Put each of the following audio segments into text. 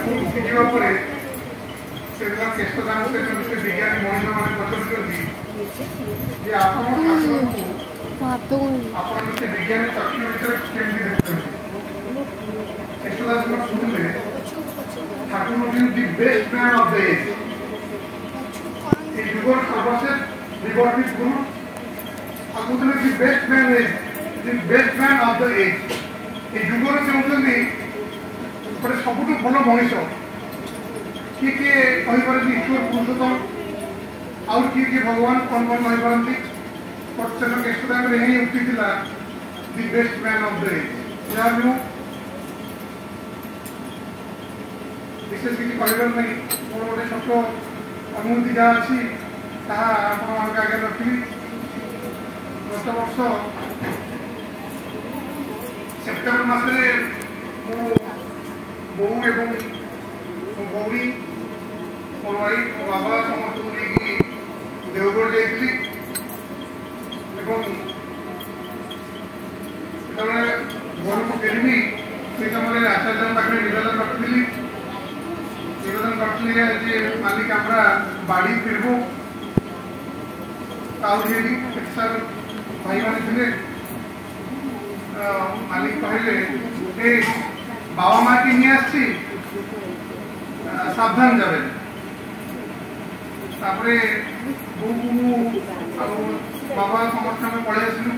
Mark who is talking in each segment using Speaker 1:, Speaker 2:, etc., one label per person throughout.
Speaker 1: उठिजा से केशदान से विज्ञानी मनीष मैंने पचार आप विज्ञानी चक्षु भर केमी देखते केशदास शुणिले Thakur the best man of the age युगर सर्वश्रेष्ठ विवर्तित गुरु आगुले the best man is the best man of the age ये युगर चाहते गोटे सबुठ भल मनीष किए किए कहीपर ईश्वर पुरुषोत्तम आउ किए किए भगवान कौन कौन कहीपारती प्रत्येक केशदान ही उठी the best man of the age जहाँ भी विशेष किसी कहबार नहीं मोर गोटे छोट अनुभूति जहाँ अच्छी आप आगे रखी गत वर्ष सेप्टेम्बर मसरे बो एवं गौरी मो भाई मो बाबा समस्त नहीं देवगढ़ जाइली घर को फेरमी से समय आचार्य पाखे निवेदन रखी निवेदन करते मालिक हमारा बाड़ी फिरबू सर भाई मैंने थे मालिक कहले बाबा माँ की नहीं आसी सावधान जाए बो को बाबा समस्त आम पलि आसलु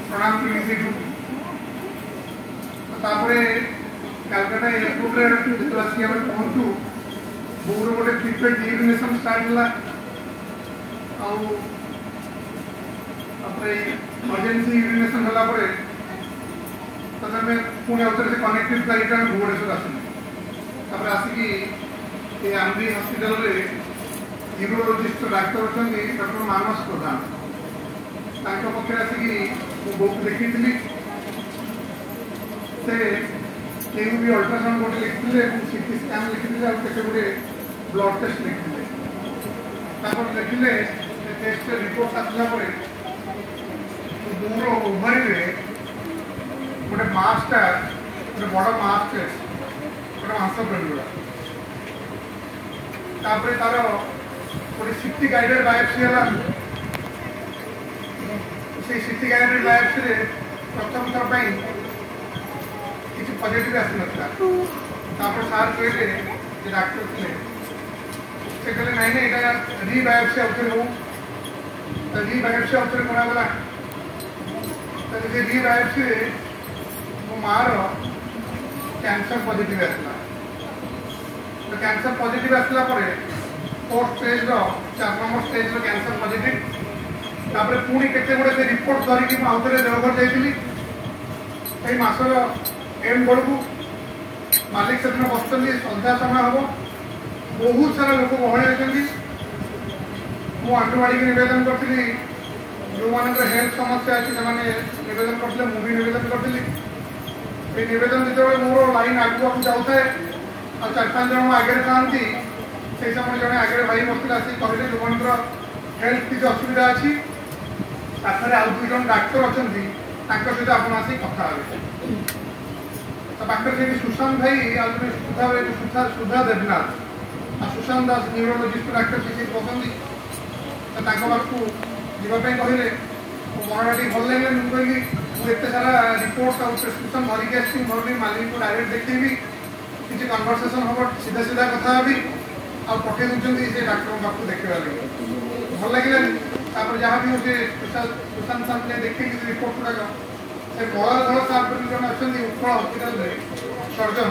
Speaker 1: प्रणाम कलु कालकाटा एयरपोर्ट जो आसिक पहुँचू बोर गोटे प्रिपेड यूरिनेशन स्टार्ट है इमरजेंसी यूरिनेशन है पुणी आउे से कनेक्टेड फ्लाइट आम भुवनेश्वर आसलु आसिकी आमरी हस्पिटाल यूरोलोजिस्ट डाक्तर अच्छा डॉक्टर मानस प्रधान पक्षे आसिकी बो को देखी से भी अल्ट्रासाउंड गोटे लिखते सीटी स्कान लिखते गोटे ब्लड टेस्ट लिखते देखिले टेस्ट रिपोर्ट आसला मोर ओभारी गोटे मासटा गोटे बड़ मास गोटे मांस पेंडुला तार गोटे सीटी गाइडेड बायोप्सी है से सीटी गाइडेड बायोप्सी प्रथम थर किसी पॉजिटिव आसी ना सार कहले डाक्टर थे से कहले नाई ना यहाँ रीबायोप्सी आउे हो रीबायोप्सी आउे कराला रीबायोप्सी मो मार कैंसर पॉजिटिव आसला तो कैंसर पॉजिटिव आसला fourth stage 4 number stage cancer positive पुणी केते गुड़े से रिपोर्ट धरिकी आउे देवघर जाइली मसर एंड बेलू मालिक से दिन बस सन्ध्या समय हम बहुत सारा लोक गहली अच्छी मु आंगनवाड़ी की नवेदन करी जो मान हेल्थ समस्या अच्छी से नवेदन करते मुझे नवेदन करी नवेदन जो मोर लाइन आगे जाऊे आ 4-5 जन आगे था से समय जड़े आगे भाई बसते आसिक कहले जो मान हेल्थ किसी असुविधा अच्छी पाखे आउ 2 जन डाक्तर अच्छा सहित आप कथा पाखे से सुशांत भाई सुधा देवनाथ सुशांत दास न्यूरोलोजिस्ट डाक्तर से बसंती पाखक जावाई कहले मनटा टी भल लगे मुझे मुझे सारा रिपोर्ट और प्रेसक्रिप्शन धरिकी आसी घर मालिक को डायरेक्ट देखी किसी कन्वर्सेसन हम सीधा सीधा कथा भी आ पठे दूसरी से डाक्टर पाक देखा लगे भल लगे जहाँ भी मुझे सुशांत साहब ने देखे रिपोर्ट गुड़ाक से बड़धर साहब जन अच्छा उत्कल हस्पिटाल सर्जन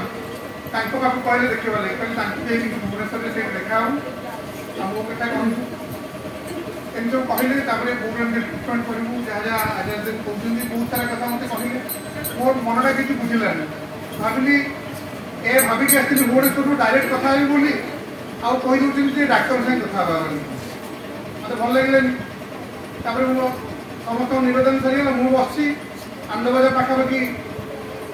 Speaker 1: पाक कहले देखा लगे कहले भुवनेश्वर से देखा मो कथा कहूँ एम सब कहले बोर्ड ट्रिटमेंट करूँ जहाँ जहाँ आज कहते बहुत सारा कथा मत कहले मोर मनटा किसी बुझलानी भाविली ए भाविकी आसती भुवनेश्वर डायरेक्ट कथा बोली आउ कहीदे डाक्तर साथ कथा मत भल लगे समस्त नवेदन सरीगला मुझे बसी आनंदबाजा पाखापाखि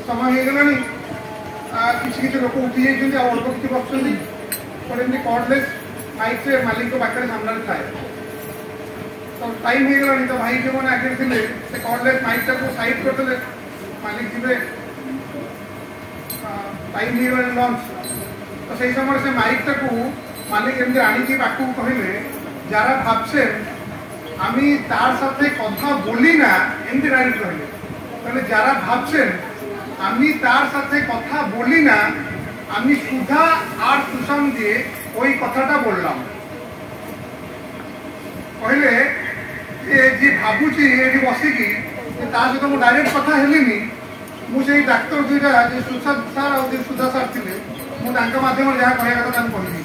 Speaker 1: समय हो गला किसी लोक उठी जाती अल्प किसी बसुँच एमती कर्डलेस माइक से मालिक पाखे सामने थाए तो टाइम हो गला तो भाई जो मैंने आगे थे से कर्डलेस माइक को साइड करते मालिक थे टाइम हो गला लंच तो से समय से माइकटा को मालिक एमती आणिकी पाखक कहले जरा भाबছেন আমি তার সাথে কথা বলি না এমতি ডাইরেক্ট कहले তাহলে যারা ভাবছেন আমি তার সাথে কথা বলি না আমি সুধা আর সুশান্ত দিয়ে ওই কথাটা বললাম कहले যে ভাবুছি এটি বসিকি তা সহ মু ডাইরেক্ট কথা হেলিনি मु से डाक्तर दुईटा जो सुशांत सार और सुधा सार थे मुझे मध्यम जहाँ कह कथा कही